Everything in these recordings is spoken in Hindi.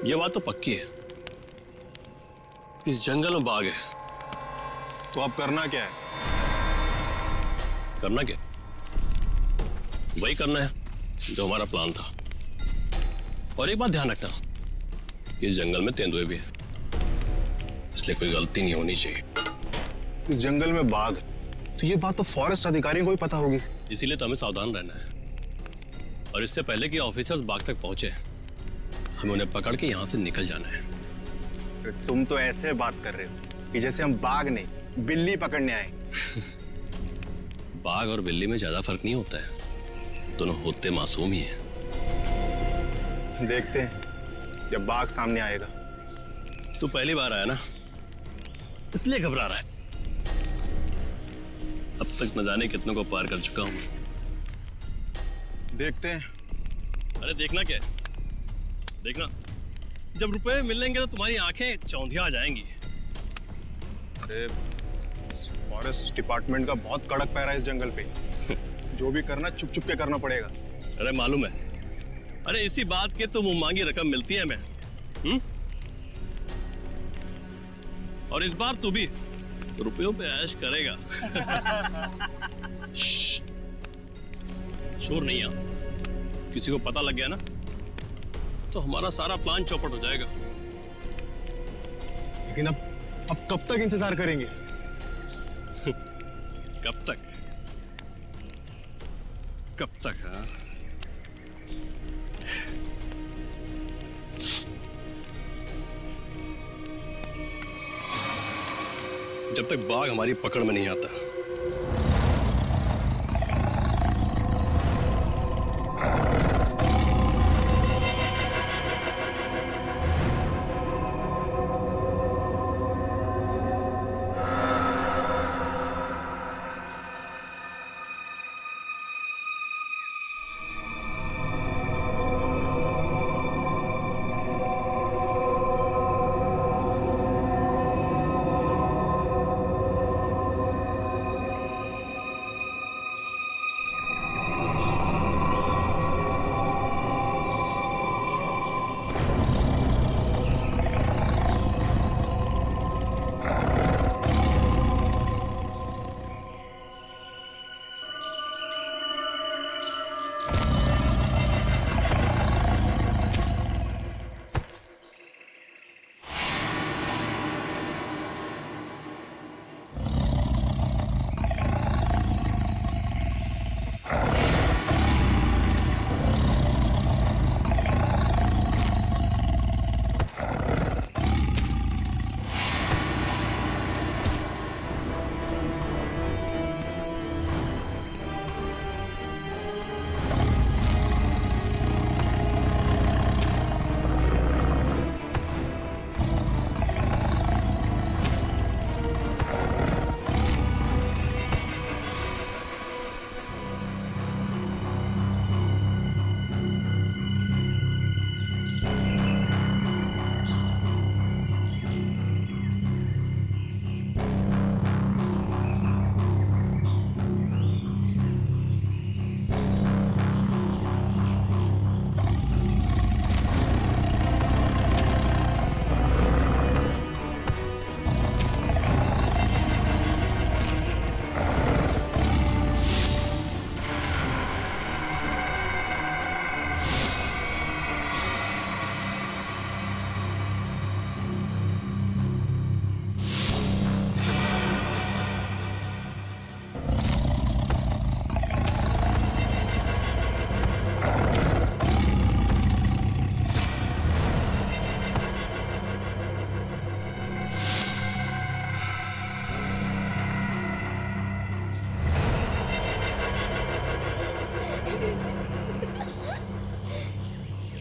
ये बात तो पक्की है, इस जंगल में बाघ है। तो अब करना क्या है? करना क्या? वही करना है जो हमारा प्लान था। और एक बात ध्यान रखना, इस जंगल में तेंदुए भी है, इसलिए कोई गलती नहीं होनी चाहिए। इस जंगल में बाघ, तो ये बात तो फॉरेस्ट अधिकारियों को भी पता होगी। इसीलिए तो हमें सावधान रहना है, और इससे पहले कि ऑफिसर्स बाघ तक पहुंचे, हमें उन्हें पकड़ के यहां से निकल जाना है। तुम तो ऐसे बात कर रहे हो कि जैसे हम बाघ नहीं बिल्ली पकड़ने आए। बाघ और बिल्ली में ज्यादा फर्क नहीं होता है, दोनों होते मासूम ही हैं। देखते हैं जब बाघ सामने आएगा। तू पहली बार आया ना, इसलिए घबरा रहा है। अब तक न जाने कितनों को पार कर चुका हूं। देखते हैं। अरे देखना क्या है, देखना जब रुपए मिलेंगे तो तुम्हारी आंखें चौंधिया आ जाएंगी। अरे फॉरेस्ट डिपार्टमेंट का बहुत कड़क पैरा है इस जंगल पे। जो भी करना चुप चुप के करना पड़ेगा। अरे मालूम है, अरे इसी बात के तो मुंह मांगी रकम मिलती है हमें। और इस बार तू भी रुपयों पे ऐश करेगा। शोर नहीं आ, किसी को पता लग गया ना तो हमारा सारा प्लान चौपट हो जाएगा। लेकिन अब कब तक इंतजार करेंगे? कब तक? कब तक? हाँ, जब तक बाघ हमारी पकड़ में नहीं आता।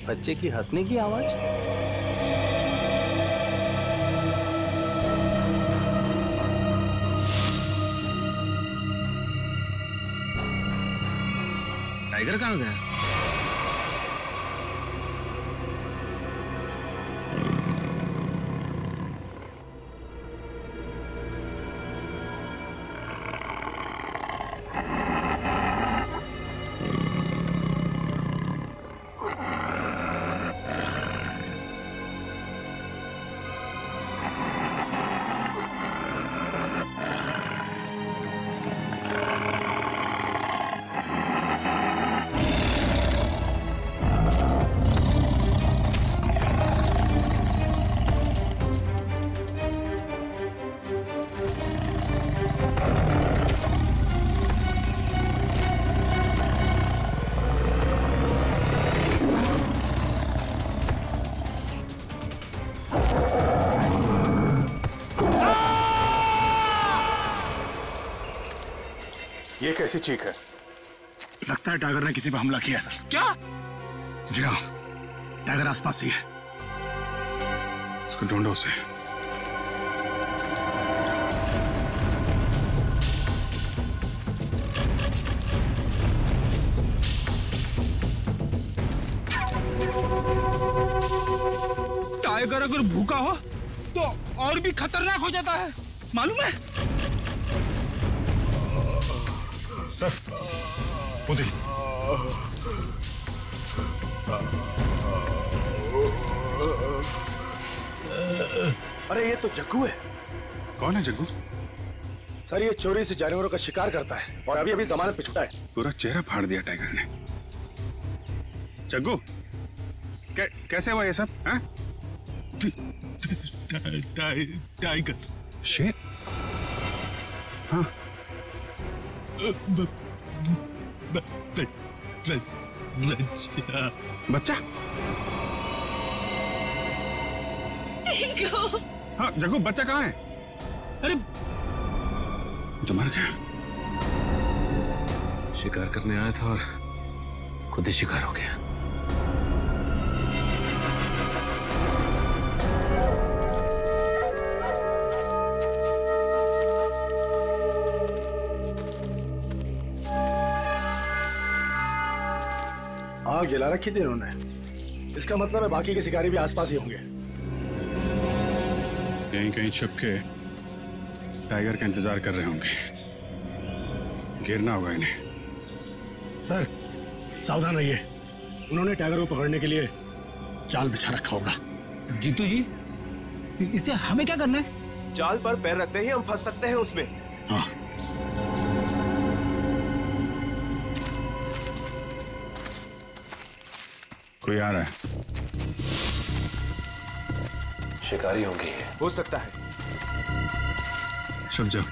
बच्चे की हंसने की आवाज। टाइगर कहाँ गया? ये कैसी चीख है? लगता है टाइगर ने किसी पर हमला किया सर। क्या? जी हाँ, टाइगर आसपास ही है। उसको ढूंढो उसे। टाइगर अगर भूखा हो तो और भी खतरनाक हो जाता है, मालूम है? सर, वो देखिए। अरे ये तो जग्गू है। कौन है जग्गू? सर ये चोरी से जानवरों का शिकार करता है और अभी अभी जमानत पे छुटा है। पूरा चेहरा फाड़ दिया टाइगर ने। जग्गू, कैसे हुआ ये सब? हैं? टाइगर। शेर? हाँ। बच्चा? हाँ जग्गू, बच्चा कहाँ है? अरे तो मर गया। शिकार करने आया था और खुद ही शिकार हो गया। आग जला रखी थी इन्होंने। इसका मतलब है बाकी के शिकारी भी आसपास ही होंगे। कहीं कहीं छुप के टाइगर का इंतजार कर रहे होंगे। गिरना होगा इन्हें। सर, सावधान रहिए। उन्होंने टाइगर को पकड़ने के लिए जाल बिछा रखा होगा। जीतू जी, इससे हमें क्या करना है? जाल पर पैर रखते ही हम फंस सकते हैं उसमें। हाँ। कोई आ रहा है। शिकारी होंगे ये। हो सकता है। छुप जाओ।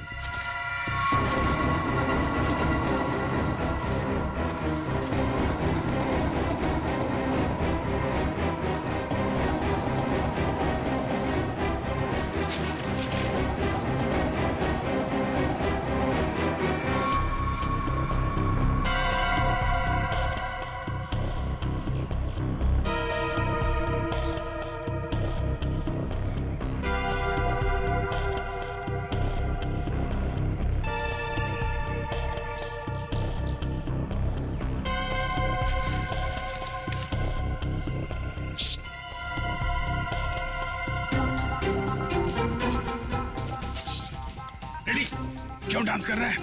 क्यों डांस कर रहा है?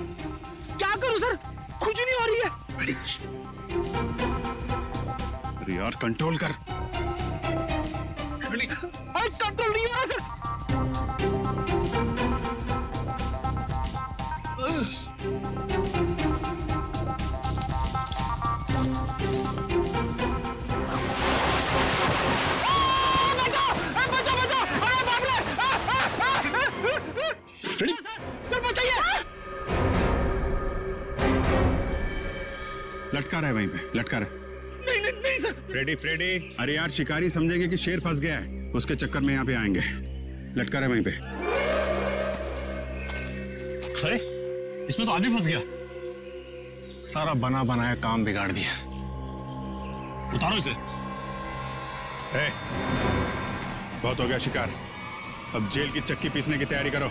क्या करूं सर, खुद नहीं हो रही है। अरे यार कंट्रोल कर। अरे कंट्रोल नहीं हो रहा सर। लटका रहा है वहीं पे, लटका रहा है। नहीं नहीं नहीं सर। फ्रेडी, अरे यार शिकारी समझेंगे कि शेर फंस गया है, उसके चक्कर में यहाँ पे आएंगे। लटका रहा है वहीं पे। अरे इसमें तो आदमी फंस गया। सारा बना बनाया काम बिगाड़ दिया। उतारो इसे। बहुत हो गया शिकार, अब जेल की चक्की पीसने की तैयारी करो।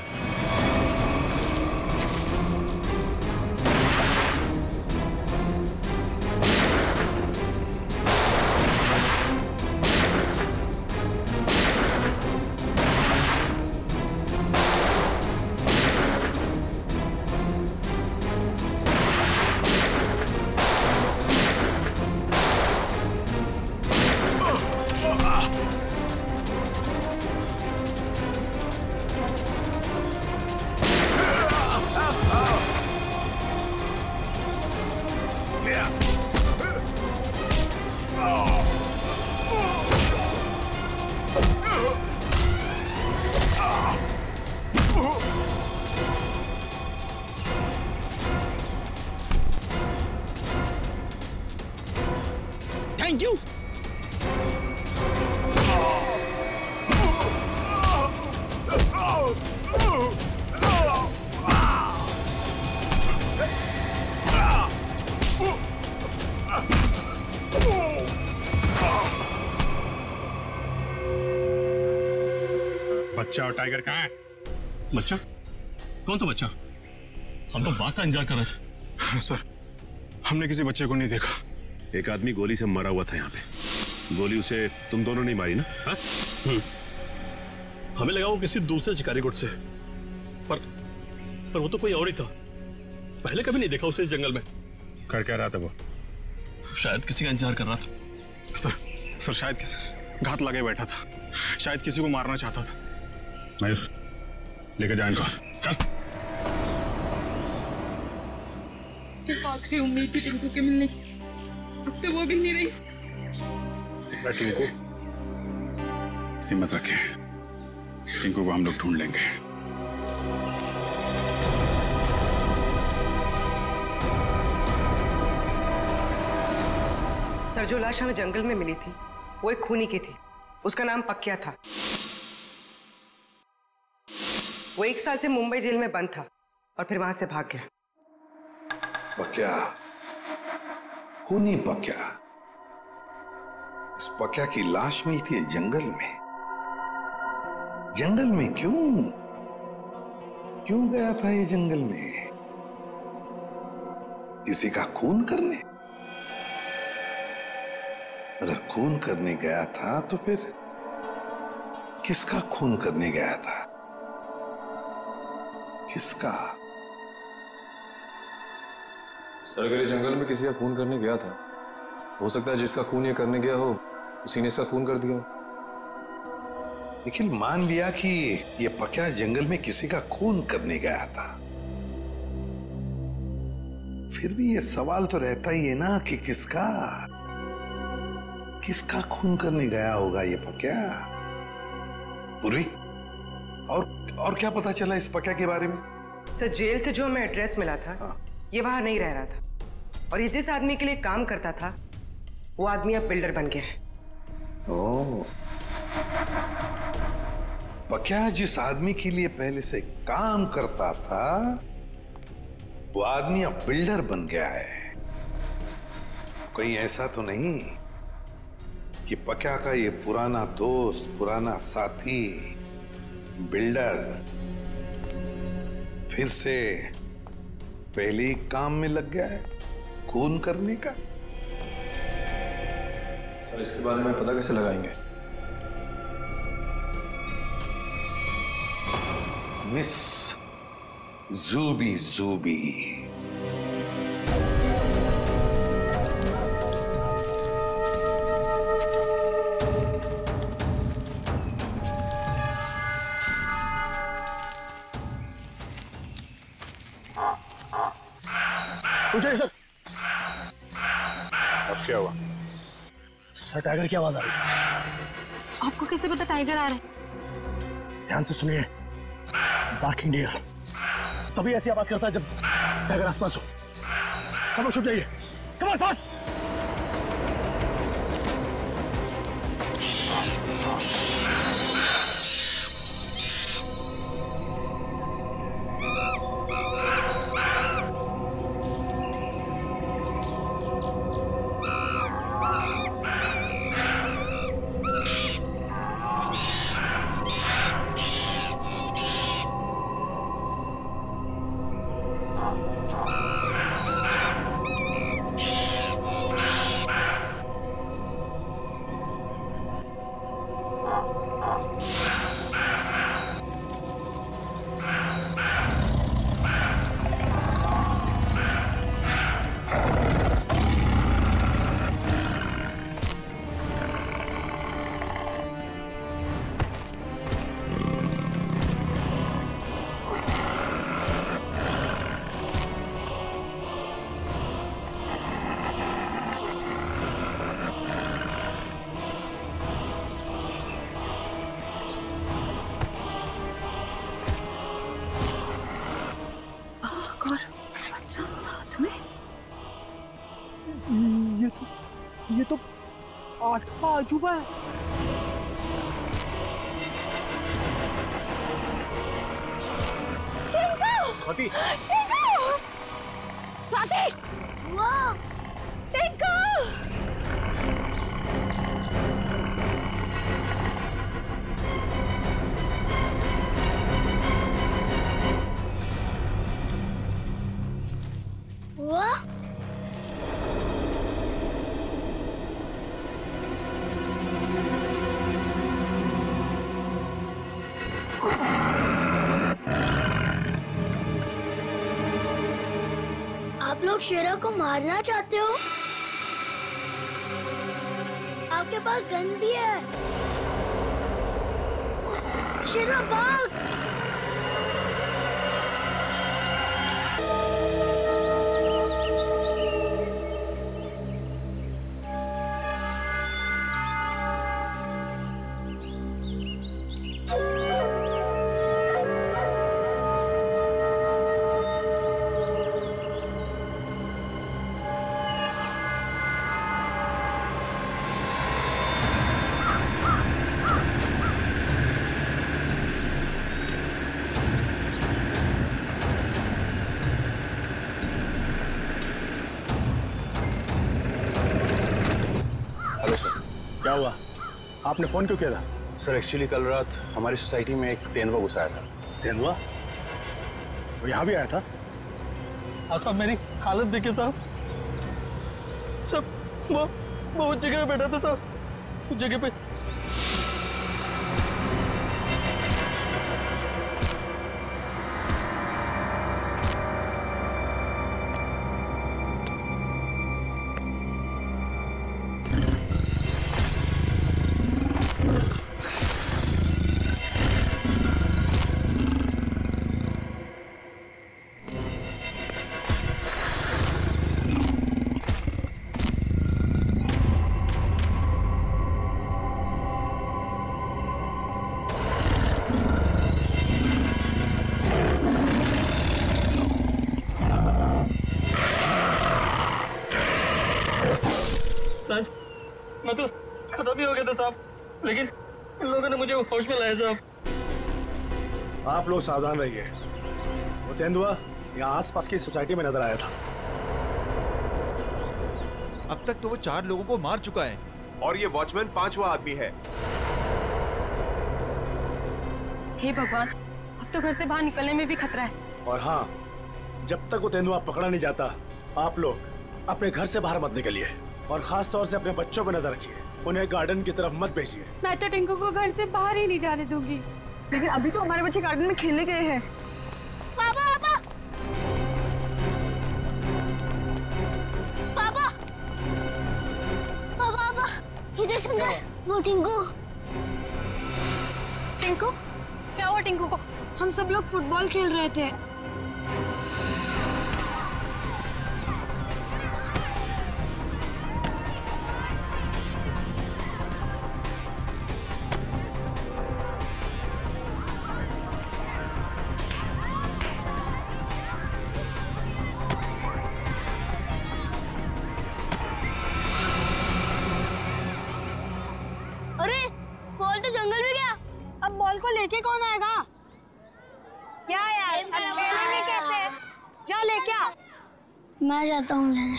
Thank you. बच्चा और टाइगर कहाँ है? बच्चा? कौन सा बच्चा? हम तो बाघ का इंतजार कर रहे थे। सर, हमने किसी बच्चे को नहीं देखा। एक आदमी गोली से मरा हुआ था यहाँ पे। गोली उसे तुम दोनों ने मारी ना? हमें लगा वो किसी दूसरे शिकारी गुट से, पर वो तो कोई और ही था। पहले कभी नहीं देखा उसे इस जंगल में। कर क्या रहा था वो? शायद किसी का इंतजार कर रहा था। सर शायद किसी घात लगे बैठा था, शायद किसी को मारना चाहता था। मयूर, लेकर जाए इनको। चल। आखिरी उम्मीद थी टिंकू के मिलने की, अब तो वो भी नहीं रही। टिंकू, हिम्मत रखे, टिंकू को हम लोग ढूंढ लेंगे। सर, जो लाश हमें जंगल में मिली थी वो एक खूनी की थी। उसका नाम पक्या था। वो 1 साल से मुंबई जेल में बंद था और फिर वहां से भाग गया। पक्या, खूनी पक्या। इस पक्या की लाश मिली थी जंगल में। जंगल में क्यों गया था ये जंगल में? किसी का खून करने? अगर खून करने गया था तो फिर किसका खून करने गया था? किसका? सर, अगर ये जंगल में किसी का खून करने गया था, हो सकता है जिसका खून ये करने गया हो उसी ने इसका खून कर दिया। निखिल, मान लिया कि ये पक्या जंगल में किसी का खून करने गया था, फिर भी ये सवाल तो रहता ही है ना कि किसका खून करने गया होगा ये पक्या? पूर्वी, और क्या पता चला इस पक्या के बारे में? सर, जेल से जो हमें एड्रेस मिला था, ये वहां नहीं रह रहा था, और ये जिस आदमी के लिए काम करता था वो आदमी अब बिल्डर बन गया है। ओह, पक्या जिस आदमी के लिए पहले से काम करता था वो आदमी अब बिल्डर बन गया है। कहीं ऐसा तो नहीं कि पक्या का ये पुराना दोस्त, पुराना साथी बिल्डर फिर से पहले ही काम में लग गया है खून करने का? सर, इसके बारे में पता कैसे लगाएंगे? मिस जूबी। पूछे सर। अब क्या हुआ? सर, टाइगर की आवाज आ रही है। आपको कैसे पता टाइगर आ रहा है? ध्यान से सुनिए। बार्किंग डियर तभी ऐसी आवाज करता है जब टाइगर आसपास हो। सब लोग छुप जाइए। Come on, fast. साथ में ये तो 8वां अजूबा है। स्वाति, स्वाति, वाह, टिंकू। लोग शेरा को मारना चाहते हो? आपके पास गन भी है। शेरा भाग! क्या हुआ? आपने फोन क्यों किया था? सर एक्चुअली कल रात हमारी सोसाइटी में एक तेंदुआ घुस आया था। तेंदुआ? वो यहाँ भी आया था? साहब मेरी हालत देखिए साहब। वो उस जगह पे बैठा था साहब, उस जगह पे। सर मैं तो खत्म ही हो गया था साहब, लेकिन इन लोगों ने मुझे होश में लाया साहब। आप लोग सावधान रहिए। वो तेंदुआ यहाँ आसपास की सोसाइटी में नजर आया था। अब तक तो वो 4 लोगों को मार चुका है और ये वॉचमैन 5वां आदमी है। हे भगवान, अब तो घर से बाहर निकलने में भी खतरा है। और हाँ, जब तक वो तेंदुआ पकड़ा नहीं जाता, आप लोग अपने घर से बाहर मत निकलिए और खास तौर से अपने बच्चों पर नजर रखिए। उन्हें गार्डन की तरफ मत भेजिए। मैं तो टिंकू को घर से बाहर ही नहीं जाने दूंगी। लेकिन अभी तो हमारे बच्चे गार्डन में खेलने गए हैं। पापा पापा पापा पापा पापा इधर सुन, वो टिंकू। टिंकू? क्या हुआ टिंकू को? हम सब लोग फुटबॉल खेल रहे थे। लेके कौन आएगा? क्या यार, अब खेलेंगे कैसे? जा लेके आ। मैं जाता हूँ लेने।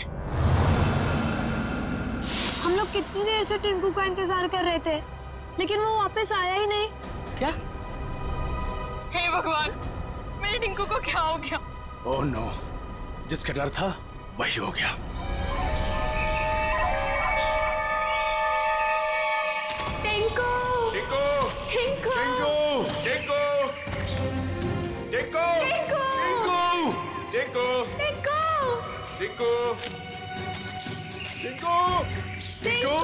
हम लोग कितनी देर से टिंकू का इंतजार कर रहे थे, लेकिन वो वापस आया ही नहीं। क्या? हे भगवान, मेरे टिंकू को क्या हो गया? ओह नो, जिसका डर था वही हो गया। टिंकू! टिंकू! टिंकू! टिंकू! टिंकू! टिंकू! टिंकू! टिंकू! टिंकू! टिंकू! टिंकू!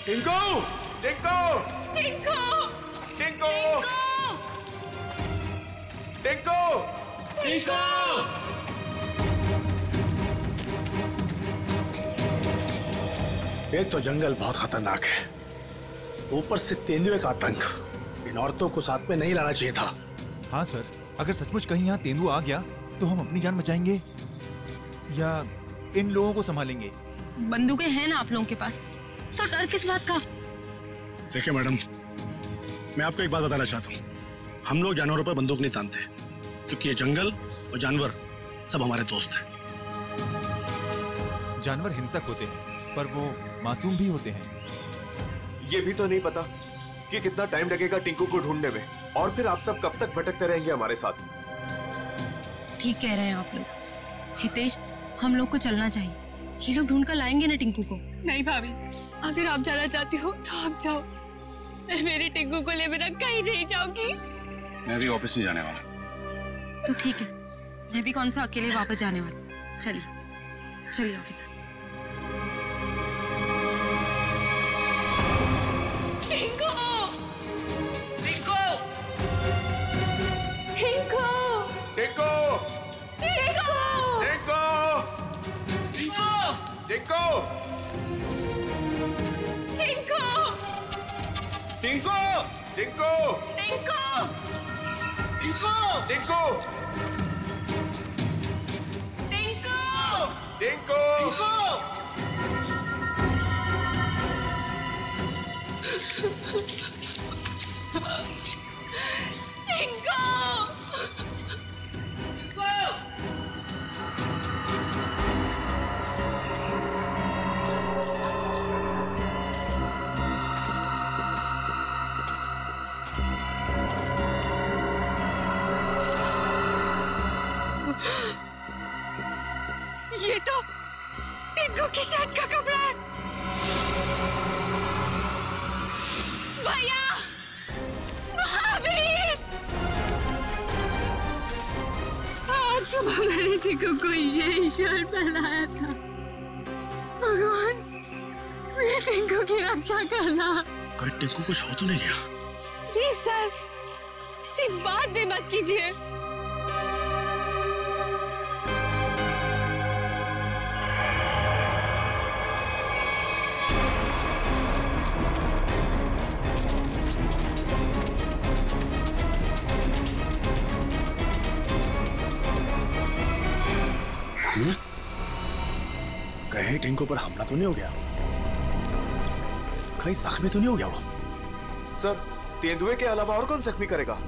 टिंकू! टिंकू! टिंकू! टिंकू! टिंकू! एक तो जंगल बहुत खतरनाक है, ऊपर से तेंदुए का आतंक। इन औरतों को साथ में नहीं लाना चाहिए था। हाँ सर, अगर सचमुच कहीं यहाँ तेंदुआ आ गया तो हम अपनी जान बचाएंगे या इन लोगों को संभालेंगे? बंदूकें हैं ना आप लोगों के पास, तो डर किस बात का? देखिए मैडम, मैं आपको एक बात बताना चाहता हूँ। हम लोग जानवरों पर बंदूक नहीं तानते, क्योंकि ये जंगल और जानवर सब हमारे दोस्त हैं। जानवर हिंसक होते हैं, पर वो मासूम भी होते हैं। ये भी तो नहीं पता कि कितना टाइम लगेगा टिंकू को ढूंढने में, और फिर आप सब कब तक भटकते रहेंगे हमारे साथ। ठीक कह रहे हैं आप लोग। हितेश, हम लोग को चलना चाहिए। ये लोग ढूंढ कर लाएंगे ना टिंकू को। नहीं भाभी, अगर आप जाना चाहती हो तो आप जाओ। मैं मेरी टिंकू को ले बिना कहीं नहीं जाऊंगी। मैं भी ऑफिस नहीं जाने वाला। तो ठीक है, मैं भी कौन सा अकेले वापस जाने वाली। चलिए चलिए ऑफिसर। टिंकू! टिंकू! टिंकू! टिंकू! टिंकू! टिंकू! टिंकू! टिंकू! टिंकू! टिंकू! टिंकू! टिंकू! टिंकू! ये तो टिंकू की शर्ट का कपड़ा है। भैया! भाभी! आज सुबह मैंने टिंकू को यही शर्ट पहनाया था। भगवान, मेरे टिंकू की रक्षा करना। कोई टिंकू कुछ हो तो नहीं गया? प्लीज सर, ऐसी बात भी मत कीजिए। कहीं टिंकू पर हमला तो नहीं हो गया? कहीं जख्मी तो नहीं हो गया वो? सर, तेंदुए के अलावा और कौन जख्मी करेगा?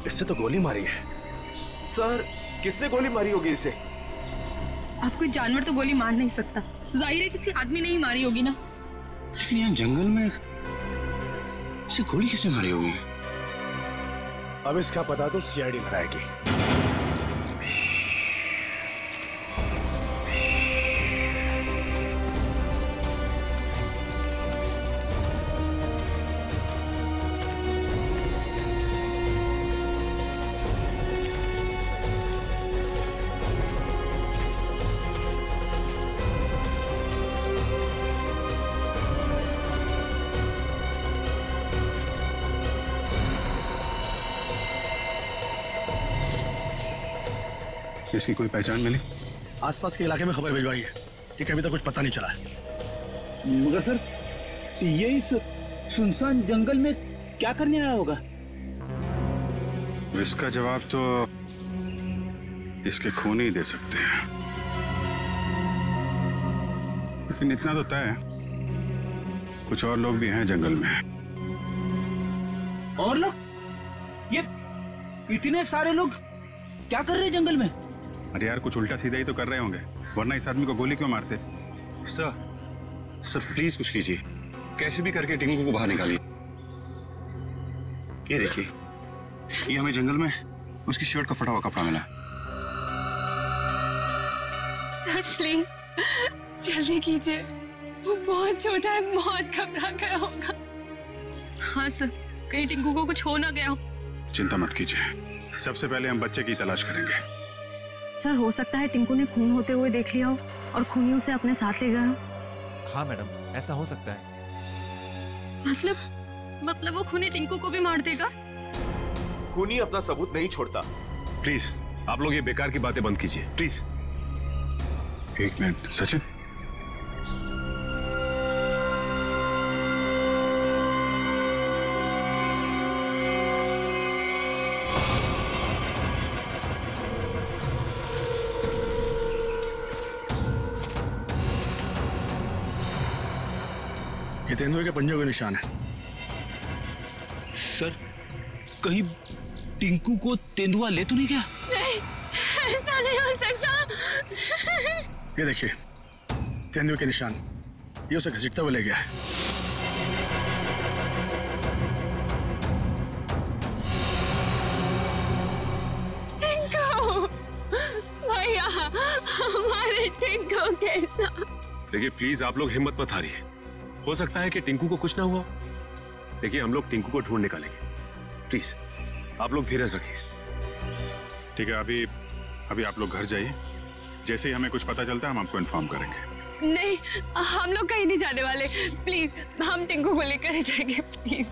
इससे तो गोली मारी है। सर, किसने गोली मारी होगी इसे? आप कोई जानवर तो गोली मार नहीं सकता, जाहिर है किसी आदमी ने ही मारी होगी ना। लेकिन यहाँ जंगल में इसे गोली किसने मारी होगी? अब इसका पता तो सीआईडी कराएगी। इसकी कोई पहचान मिली? आसपास के इलाके में खबर भिजवाई है, ठीक है? अभी तक कुछ पता नहीं चला है। मगर सर, ये इस सुनसान जंगल में क्या करने आया होगा? इसका जवाब तो इसके खून ही दे सकते हैं। लेकिन इतना तो तय है, कुछ और लोग भी हैं जंगल में। और लोग? ये इतने सारे लोग क्या कर रहे हैं जंगल में? अरे यार, कुछ उल्टा सीधा ही तो कर रहे होंगे, वरना इस आदमी को गोली क्यों मारते? सर प्लीज कुछ कीजिए, कैसे भी करके टिंकू को बाहर निकालिए। ये देखिए, ये हमें जंगल में उसकी शर्ट का फटा हुआ कपड़ा मिला। सर प्लीज जल्दी कीजिए, वो बहुत छोटा है, बहुत घबरा गया होगा। हाँ सर, कहीं टिंकू को कुछ हो ना गया हो। चिंता मत कीजिए, सबसे पहले हम बच्चे की तलाश करेंगे। सर हो सकता है टिंकू ने खून होते हुए देख लिया हो और खूनी उसे अपने साथ ले गया हो। हाँ मैडम, ऐसा हो सकता है। मतलब वो खूनी टिंकू को भी मार देगा? खूनी अपना सबूत नहीं छोड़ता। प्लीज आप लोग ये बेकार की बातें बंद कीजिए, प्लीज। एक मिनट सचिन, तेंदुए के पंजों के निशान है। सर, कहीं टिंकू को तेंदुआ ले तो नहीं गया? नहीं, ऐसा नहीं हो सकता। ये देखिए तेंदुए के निशान, ये उसे घसीटता हुआ ले गया है। भैया, हमारे टिंकू कैसा? देखिए प्लीज आप लोग हिम्मत मत हारिए, हो सकता है कि टिंकू को कुछ ना हुआ। देखिए हम लोग टिंकू को ढूंढ निकालेंगे, प्लीज आप लोग धीरज रखिए। ठीक है, अभी आप लोग घर जाइए, जैसे ही हमें कुछ पता चलता है हम आपको इन्फॉर्म करेंगे। नहीं, हम लोग कहीं नहीं जाने वाले, प्लीज हम टिंकू को लेकर ही जाएंगे, प्लीज।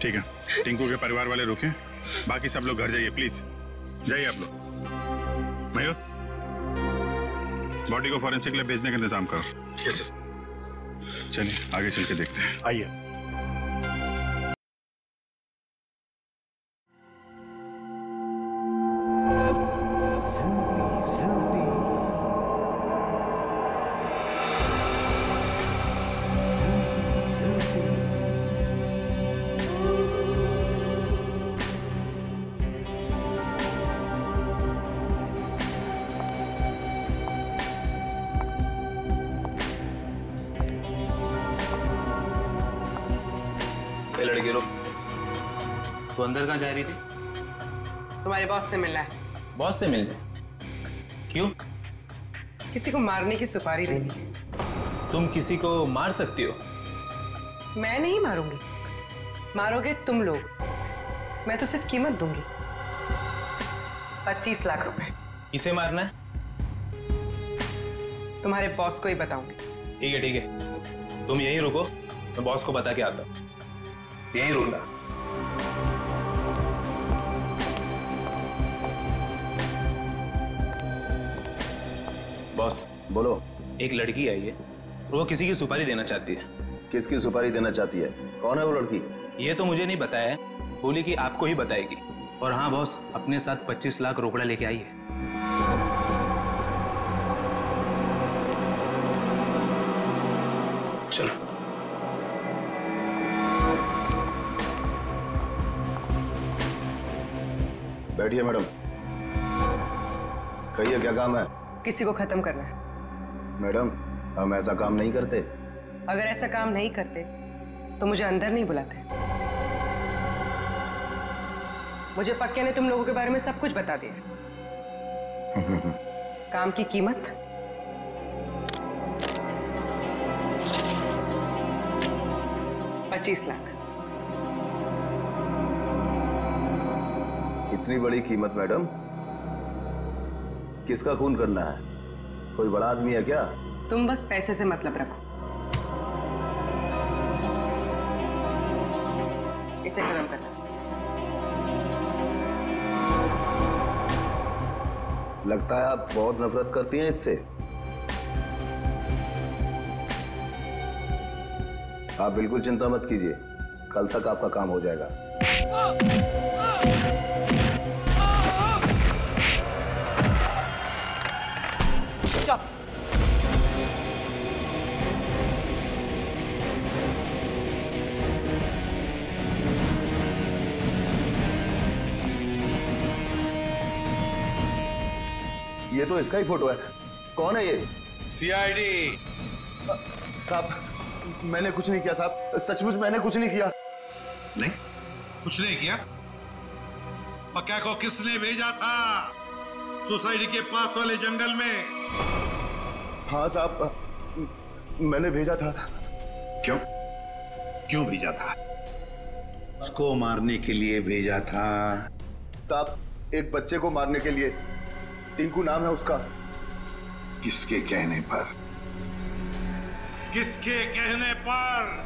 ठीक है, टिंकू के परिवार वाले रुके, बाकी सब लोग घर जाइए, प्लीज जाइए आप लोग। मयूर, बॉडी को फॉरेंसिक लैब भेजने का इंतजाम करो। Yes sir. चलिए आगे चल के देखते हैं। आइए। लड़के लोग, तो अंदर कहाँ जा रही थी? तुम्हारे बॉस से मिलना है। बॉस से मिलने? क्यों? किसी को मारने की सुपारी देनी है। तुम किसी को मार सकती हो? मैं नहीं मारूंगी, मारोगे तुम लोग। मैं तो सिर्फ कीमत दूंगी, 25 लाख रुपए। किसे मारना है? तुम्हारे बॉस को ही बताऊंगी। ठीक है, तुम यहीं रुको, मैं बॉस को बता के आता हूँ। यहीं रुकना। बॉस बोलो। एक लड़की आई है, वो किसी की सुपारी देना चाहती है। किसकी सुपारी देना चाहती है? कौन है वो लड़की? ये तो मुझे नहीं बताया है, बोली कि आपको ही बताएगी। और हाँ बॉस, अपने साथ 25 लाख रोकड़ा लेके आई है। चलो। बैठिए मैडम। कहिए क्या काम है? किसी को खत्म करना है। मैडम हम ऐसा काम नहीं करते। अगर ऐसा काम नहीं करते तो मुझे अंदर नहीं बुलाते। मुझे पक्के ने तुम लोगों के बारे में सब कुछ बता दिया। काम की कीमत 25 लाख। इतनी बड़ी कीमत मैडम? किसका खून करना है? कोई बड़ा आदमी है क्या? तुम बस पैसे से मतलब रखो। इसे खत्म करना। लगता है आप बहुत नफरत करती हैं इससे। आप बिल्कुल चिंता मत कीजिए, कल तक आपका काम हो जाएगा। चुप। ये तो इसका ही फोटो है। कौन है ये? सीआईडी। साहब मैंने कुछ नहीं किया साहब, सचमुच मैंने कुछ नहीं किया। नहीं कुछ नहीं किया? पक्का को किसने भेजा था सोसाइटी के पास वाले जंगल में? हाँ साहब मैंने भेजा था। क्यों? क्यों भेजा था? उसको मारने के लिए भेजा था? साहब एक बच्चे को मारने के लिए। टिंकू नाम है उसका। किसके कहने पर? किसके कहने पर?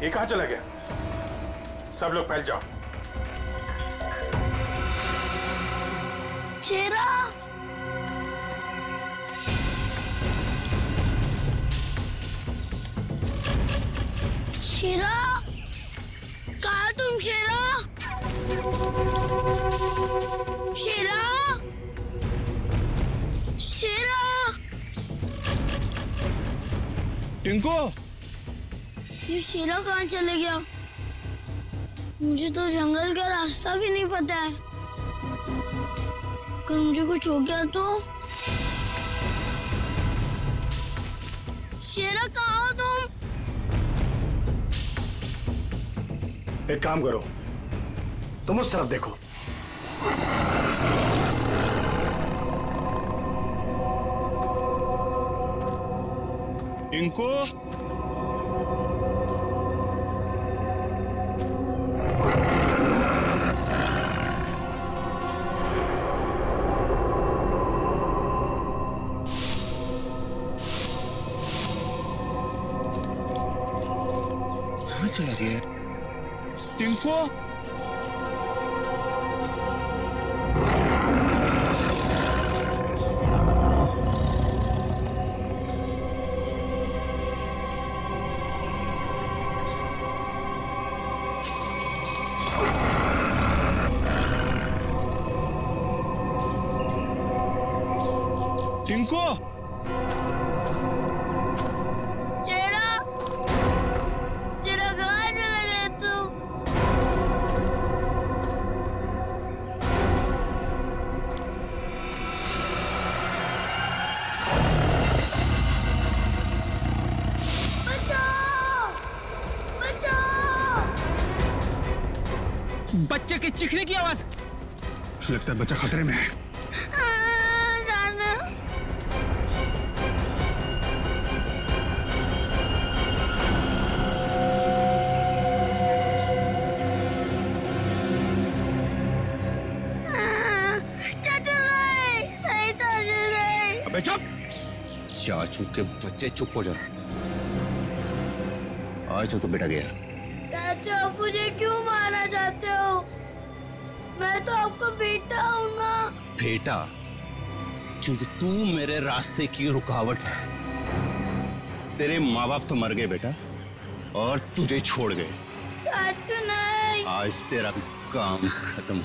ये कहां चला गया? सब लोग फैल जाओ। शेरा, शेरा, शेरा, शेरा, टिंकू, ये शेरा कहाँ चले गया? मुझे तो जंगल का रास्ता भी नहीं पता है। अगर मुझे कुछ हो गया तो? शेरा कहाँ हो तुम? एक काम करो, तुम उस तरफ देखो। टिंकू, कहाँ चला गया? टिंकू, टिंकू, शेरा, शेरा कहाँ चला गया तू? बचाओ, बचाओ! बच्चे के चीखने की आवाज। लगता है बच्चा खतरे में है। जाना। अबे चुप! चाचू के बच्चे चुप हो जा। आज तो बेटा गया। चाचा, आप मुझे क्यों मारना चाहते हो? मैं तो आपका बेटा हूँ ना। बेटा? क्योंकि तू मेरे रास्ते की रुकावट है। तेरे माँ बाप तो मर गए बेटा, और तुझे छोड़ गए। चाचू नहीं। आज तेरा काम खत्म।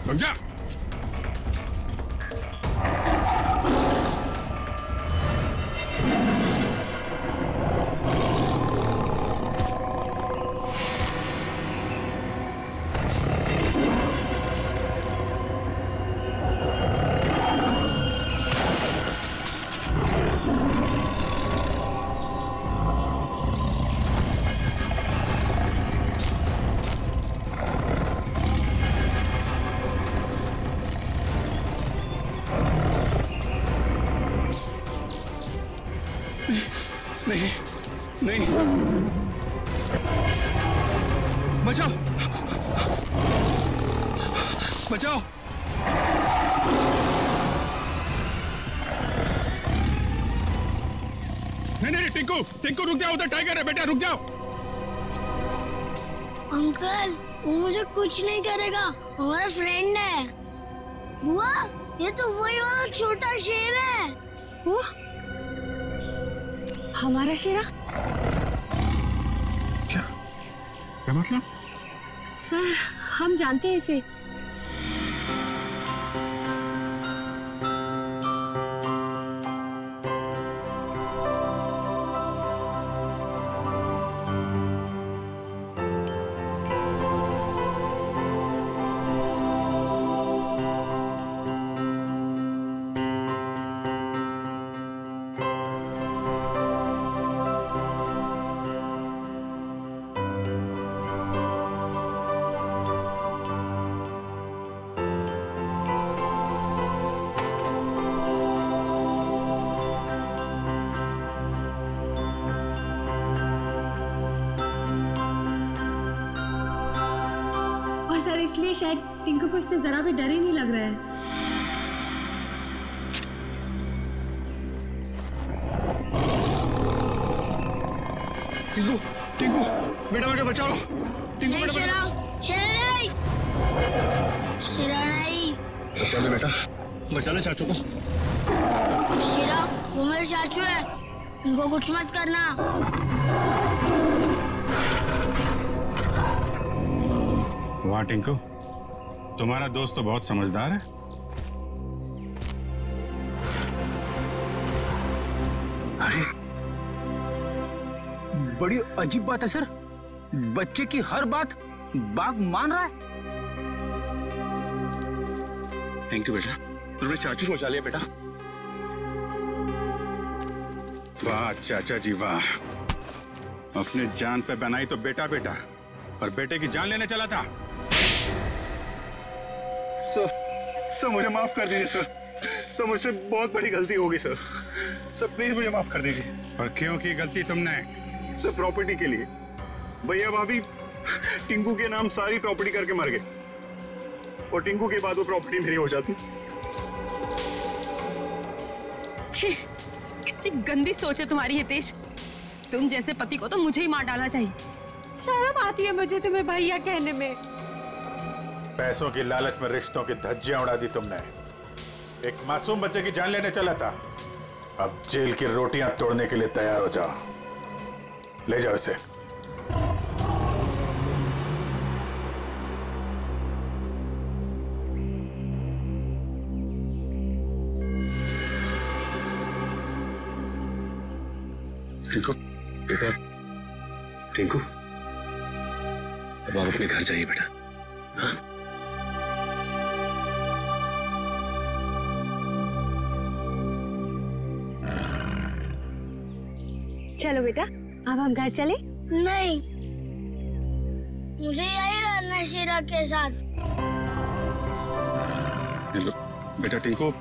रुक जा। नहीं, नहीं, बचाओ, बचाओ। नहीं, टिंकू, टिंकू रुक जाओ, उधर टाइगर है बेटा, रुक जाओ। अंकल, वो मुझे कुछ नहीं करेगा, हमारा फ्रेंड है। बुआ, ये तो वही वाला छोटा शेर है। वो हमारा शेरा? क्या मतलब? सर, हम जानते हैं इसे। सर, इसलिए शायद टिंकू को इससे जरा भी डर ही नहीं लग रहा है। टिंकू, टिंकू, बेटा बेटा बचाओ। टिंकू बेटा शेरा, शेरा नहीं। शेरा नहीं। बचा ले बेटा, बचा ले चाचू को। शेरा, वो मेरे चाचू है, उनको कुछ मत करना। वाह टिंकू, तुम्हारा दोस्त तो बहुत समझदार है। अरे बड़ी अजीब बात है सर, बच्चे की हर बात बाघ मान रहा है। थैंक यू बेटा, तुमने चाचू को बचा लिया बेटा। वाह चाचा जी वाह, अपने जान पे बनाई तो बेटा बेटा, और बेटे की जान लेने चला था। सर मुझे माफ कर दीजिए सर, मुझसे बहुत बड़ी गलती होगी सर, प्लीज मुझे माफ कर दीजिए। और क्यों की गलती तुमने? सर प्रॉपर्टी के लिए, भैया भाभी टिंकू के नाम सारी प्रॉपर्टी करके मर गए, और टिंकू के बाद वो प्रॉपर्टी मेरी हो जाती। कितनी गंदी सोच है तुम्हारी हितेश, तुम जैसे पति को तो मुझे ही मार डालना चाहिए। शर्म आती है मुझे तुम्हें भैया कहने में। पैसों की लालच में रिश्तों की धज्जियां उड़ा दी तुमने। एक मासूम बच्चे की जान लेने चला था, अब जेल की रोटियां तोड़ने के लिए तैयार हो जाओ। ले जाओ इसे। टिंकू बेटा, टिंकू अब आप अपने घर जाइए बेटा। हाँ? चलो बेटा, अब हम घर चले। नहीं, मुझे यही रहना है शेरा के साथ। बेटा टिंकू,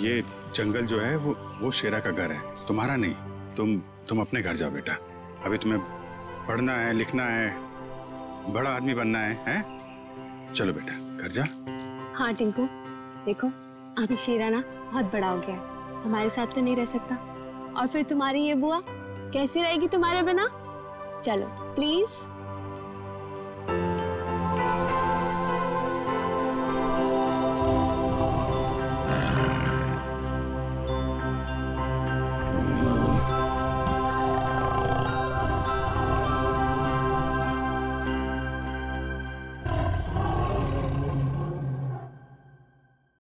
ये जंगल जो है वो शेरा का घर है, तुम्हारा नहीं। तुम अपने घर जाओ बेटा, अभी तुम्हें पढ़ना है, लिखना है, बड़ा आदमी बनना है, हैं? चलो बेटा घर जा। हाँ टिंकू, देखो अभी शेरा ना बहुत बड़ा हो गया है, हमारे साथ तो नहीं रह सकता, और फिर तुम्हारी ये बुआ कैसी रहेगी तुम्हारे बिना? चलो प्लीज।